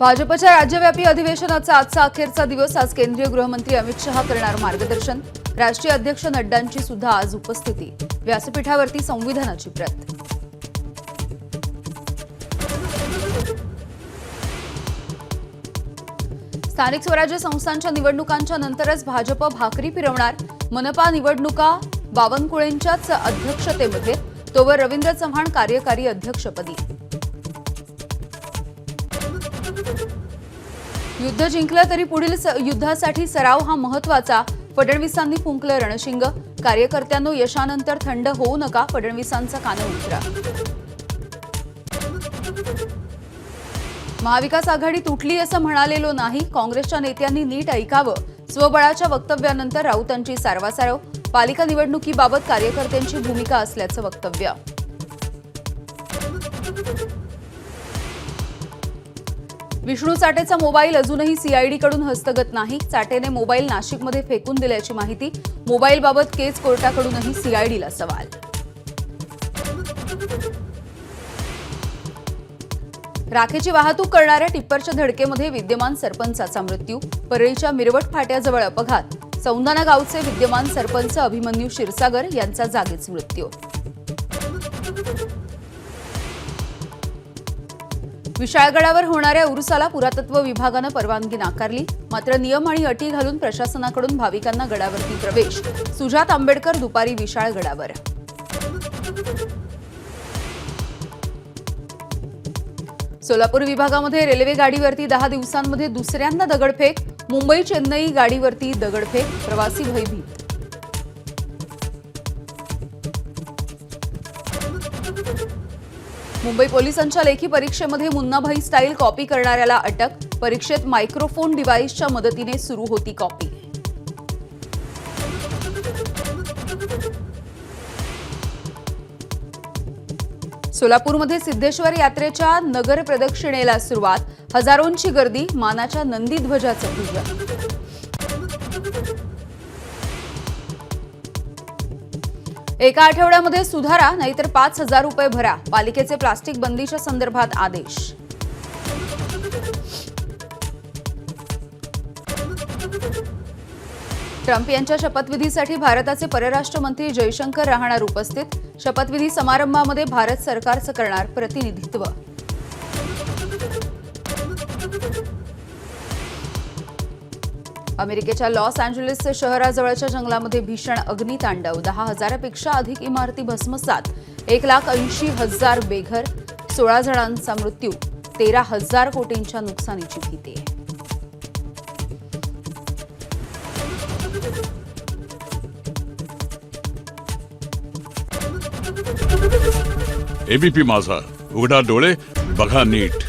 भाजपच्या राज्यव्यापी अधिवेशनाचा आजचा अखेरचा दिवस। आज केंद्रीय गृहमंत्री अमित शहा करणार मार्गदर्शन। राष्ट्रीय अध्यक्ष नड्डांची सुद्धा आज उपस्थिती। व्यासपीठावरती संविधानाची प्रत। स्थानिक स्वराज्य संस्थांच्या निवडणुकांच्या नंतरच भाजप भाकरी फिरवणार। मनपा निवडणुका बावनकुळेंच्याच अध्यक्षतेमध्ये, तोवर रवींद्र चव्हाण कार्यकारी अध्यक्षपदी। युद्ध जिंकलं तरी पुढील युद्धासाठी सराव हा महत्त्वाचा। फडणवीसांनी फुंकलं रणशिंग। कार्यकर्त्यांनो, यशानंतर थंड होऊ नका, फडणवीसांचा कानउतरा। महाविकास आघाडी तुटली असं म्हणालेलो नाही, काँग्रेसच्या नेत्यांनी नीट ऐकावं। स्वबळाच्या वक्तव्यानंतर राऊतांची सारवासारव। पालिका निवडणुकीबाबत कार्यकर्त्यांची भूमिका असल्याचं वक्तव्य। विष्णू चाटेचा मोबाईल अजूनही सीआयडीकडून हस्तगत नाही। चाटेने मोबाईल नाशिकमध्ये फेकून दिल्याची माहिती। मोबाईलबाबत केज कोर्टाकडूनही सीआयडीला सवाल। राखेची वाहतूक करणाऱ्या टिप्परच्या धडकेमध्ये विद्यमान सरपंचाचा मृत्यू। परळीच्या मिरवट फाट्याजवळ अपघात। सौंदाणा गावचे विद्यमान सरपंच अभिमन्यू क्षीरसागर यांचा जागीच मृत्यू। विशाळगडावर होणाऱ्या उरुसाला पुरातत्व विभागानं परवानगी नाकारली। मात्र नियम आणि अटी घालून प्रशासनाकडून भाविकांना गडावरती प्रवेश। सुजात आंबेडकर दुपारी विशाळगडावर। सोलापूर विभागामध्ये रेल्वे गाडीवरती 10 दिवसांमध्ये दुसऱ्यांदा दगडफेक। मुंबई चेन्नई गाडीवरती दगडफेक। प्रवासी भयभीत। मुंबई पोलिसांच्या लेखी परीक्षेमध्ये मुन्नाभाई स्टाईल कॉपी करणाऱ्याला अटक। परीक्षेत मायक्रोफोन डिव्हाइसच्या मदतीने सुरू होती कॉपी। सोलापूरमध्ये सिद्धेश्वर यात्रेच्या नगर प्रदक्षिणेला सुरुवात। हजारोंची गर्दी। मानाच्या नंदी ध्वजाचं पूजन। एका आठवड्यामध्ये सुधारा, नाहीतर 5,000 रुपये भरा। पालिकेचे प्लास्टिक बंदीच्या संदर्भात आदेश। ट्रम्प यांच्या शपथविधीसाठी भारताचे परराष्ट्र मंत्री जयशंकर राहणार उपस्थित। शपथविधी समारंभामध्ये भारत सरकारचं करणार प्रतिनिधित्व। अमेरिकेच्या लॉस एंजेलिस शहराजवळच्या जंगलामध्ये भीषण अग्नितांडव। 10,000पेक्षा अधिक इमारती भस्मसात। 1,80,000 बेघर। 16 जणांचा मृत्यू। 13,000 कोटींच्या नुकसानीची भीती। एबीपी माझा, उघडा डोळे बघा नीट।